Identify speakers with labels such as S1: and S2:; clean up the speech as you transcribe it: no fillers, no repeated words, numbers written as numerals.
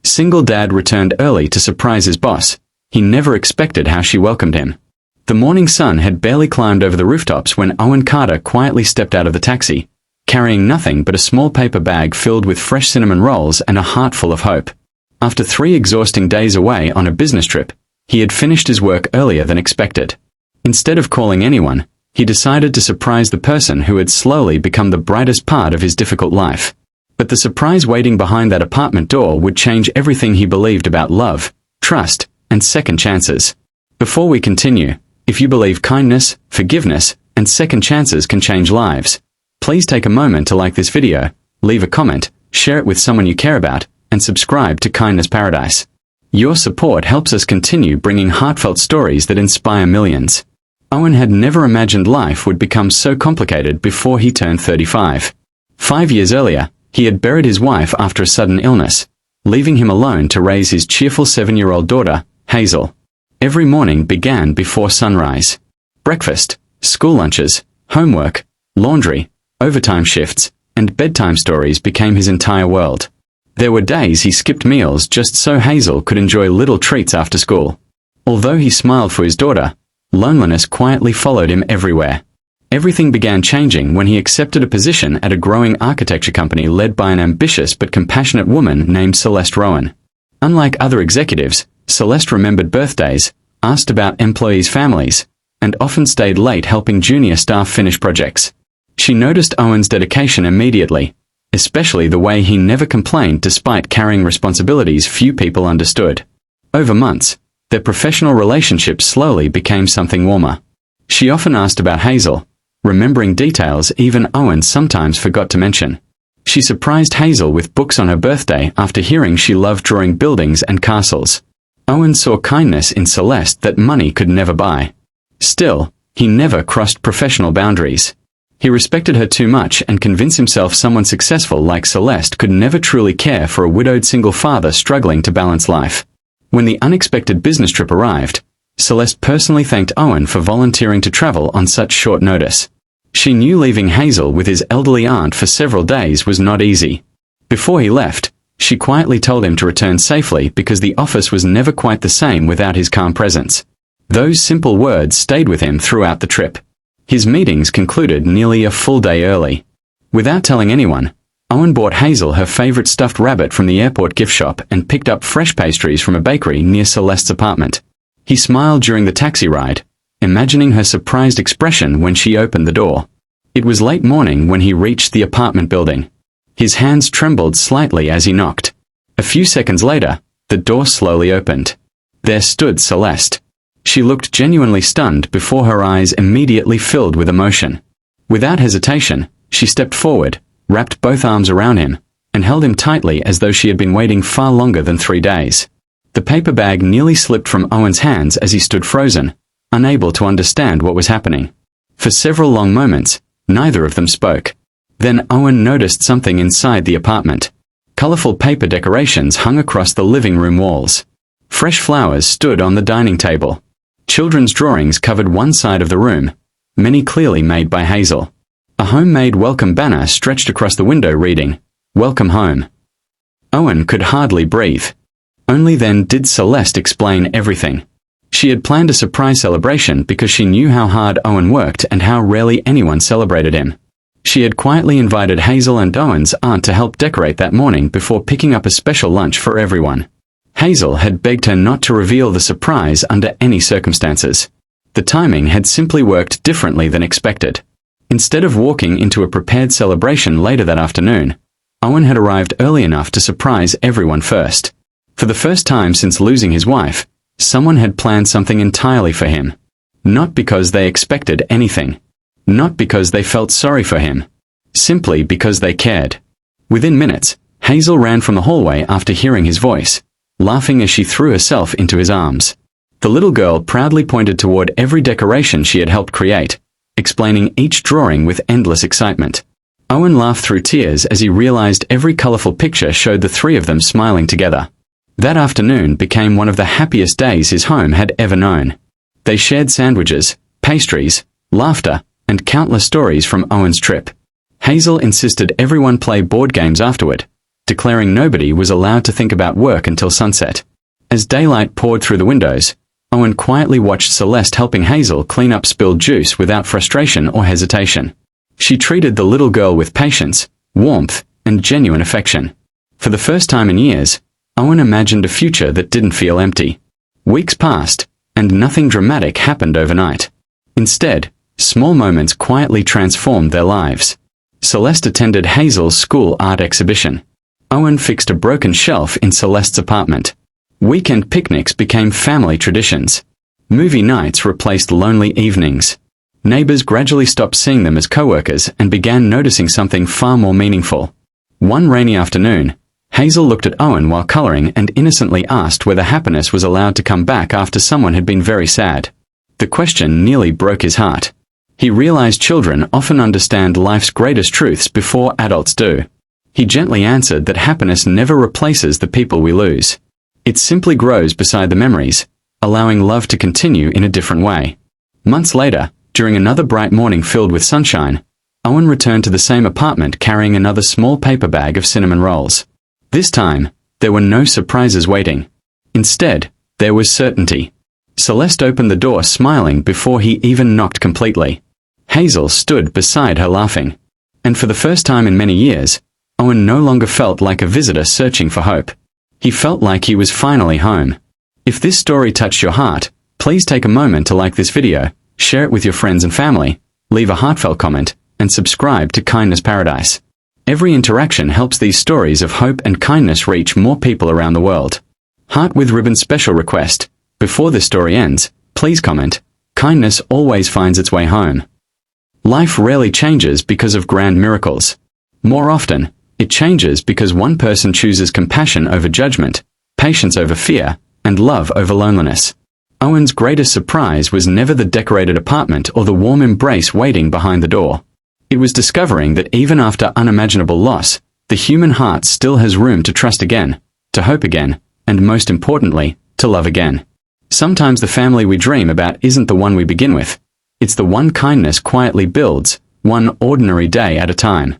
S1: Single dad returned early to surprise his boss. He never expected how she welcomed him. The morning sun had barely climbed over the rooftops when Owen Carter quietly stepped out of the taxi, carrying nothing but a small paper bag filled with fresh cinnamon rolls and a heart full of hope. After 3 exhausting days away on a business trip, he had finished his work earlier than expected. Instead of calling anyone, he decided to surprise the person who had slowly become the brightest part of his difficult life. But the surprise waiting behind that apartment door would change everything he believed about love, trust, and second chances. Before we continue, if you believe kindness, forgiveness, and second chances can change lives, please take a moment to like this video, leave a comment, share it with someone you care about, and subscribe to Kindness Paradise. Your support helps us continue bringing heartfelt stories that inspire millions. Owen had never imagined life would become so complicated before he turned 35. 5 years earlier, he had buried his wife after a sudden illness, leaving him alone to raise his cheerful 7-year-old daughter, Hazel. Every morning began before sunrise. Breakfast, school lunches, homework, laundry, overtime shifts, and bedtime stories became his entire world. There were days he skipped meals just so Hazel could enjoy little treats after school. Although he smiled for his daughter, loneliness quietly followed him everywhere. Everything began changing when he accepted a position at a growing architecture company led by an ambitious but compassionate woman named Celeste Rowan. Unlike other executives, Celeste remembered birthdays, asked about employees' families, and often stayed late helping junior staff finish projects. She noticed Owen's dedication immediately, especially the way he never complained despite carrying responsibilities few people understood. Over months, their professional relationship slowly became something warmer. She often asked about Hazel, remembering details even Owen sometimes forgot to mention. She surprised Hazel with books on her birthday after hearing she loved drawing buildings and castles. Owen saw kindness in Celeste that money could never buy. Still, he never crossed professional boundaries. He respected her too much and convinced himself someone successful like Celeste could never truly care for a widowed single father struggling to balance life. When the unexpected business trip arrived, Celeste personally thanked Owen for volunteering to travel on such short notice. She knew leaving Hazel with his elderly aunt for several days was not easy. Before he left, she quietly told him to return safely because the office was never quite the same without his calm presence. Those simple words stayed with him throughout the trip. His meetings concluded nearly a full day early. Without telling anyone, Owen bought Hazel her favorite stuffed rabbit from the airport gift shop and picked up fresh pastries from a bakery near Celeste's apartment. He smiled during the taxi ride, imagining her surprised expression when she opened the door. It was late morning when he reached the apartment building. His hands trembled slightly as he knocked. A few seconds later, the door slowly opened. There stood Celeste. She looked genuinely stunned before her eyes immediately filled with emotion. Without hesitation, she stepped forward, wrapped both arms around him, and held him tightly as though she had been waiting far longer than 3 days. The paper bag nearly slipped from Owen's hands as he stood frozen, unable to understand what was happening. For several long moments, neither of them spoke. Then Owen noticed something inside the apartment. Colorful paper decorations hung across the living room walls. Fresh flowers stood on the dining table. Children's drawings covered one side of the room, many clearly made by Hazel. A homemade welcome banner stretched across the window reading, "Welcome home." Owen could hardly breathe. Only then did Celeste explain everything. She had planned a surprise celebration because she knew how hard Owen worked and how rarely anyone celebrated him. She had quietly invited Hazel and Owen's aunt to help decorate that morning before picking up a special lunch for everyone. Hazel had begged her not to reveal the surprise under any circumstances. The timing had simply worked differently than expected. Instead of walking into a prepared celebration later that afternoon, Owen had arrived early enough to surprise everyone first. For the first time since losing his wife, someone had planned something entirely for him. Not because they expected anything. Not because they felt sorry for him. Simply because they cared. Within minutes, Hazel ran from the hallway after hearing his voice, laughing as she threw herself into his arms. The little girl proudly pointed toward every decoration she had helped create, explaining each drawing with endless excitement. Owen laughed through tears as he realized every colorful picture showed the three of them smiling together. That afternoon became one of the happiest days his home had ever known. They shared sandwiches, pastries, laughter, and countless stories from Owen's trip. Hazel insisted everyone play board games afterward, declaring nobody was allowed to think about work until sunset. As daylight poured through the windows, Owen quietly watched Celeste helping Hazel clean up spilled juice without frustration or hesitation. She treated the little girl with patience, warmth, and genuine affection. For the first time in years, Owen imagined a future that didn't feel empty. Weeks passed, and nothing dramatic happened overnight. Instead, small moments quietly transformed their lives. Celeste attended Hazel's school art exhibition. Owen fixed a broken shelf in Celeste's apartment. Weekend picnics became family traditions. Movie nights replaced lonely evenings. Neighbors gradually stopped seeing them as co-workers and began noticing something far more meaningful. One rainy afternoon, Hazel looked at Owen while coloring and innocently asked whether happiness was allowed to come back after someone had been very sad. The question nearly broke his heart. He realized children often understand life's greatest truths before adults do. He gently answered that happiness never replaces the people we lose. It simply grows beside the memories, allowing love to continue in a different way. Months later, during another bright morning filled with sunshine, Owen returned to the same apartment carrying another small paper bag of cinnamon rolls. This time, there were no surprises waiting. Instead, there was certainty. Celeste opened the door smiling before he even knocked completely. Hazel stood beside her laughing. And for the first time in many years, Owen no longer felt like a visitor searching for hope. He felt like he was finally home. If this story touched your heart, please take a moment to like this video, share it with your friends and family, leave a heartfelt comment, and subscribe to Kindness Paradise. Every interaction helps these stories of hope and kindness reach more people around the world. Heart with Ribbon special request: before this story ends, please comment, kindness always finds its way home. Life rarely changes because of grand miracles. More often, it changes because one person chooses compassion over judgment, patience over fear, and love over loneliness. Owen's greatest surprise was never the decorated apartment or the warm embrace waiting behind the door. It was discovering that even after unimaginable loss, the human heart still has room to trust again, to hope again, and most importantly, to love again. Sometimes the family we dream about isn't the one we begin with. It's the one kindness quietly builds, one ordinary day at a time.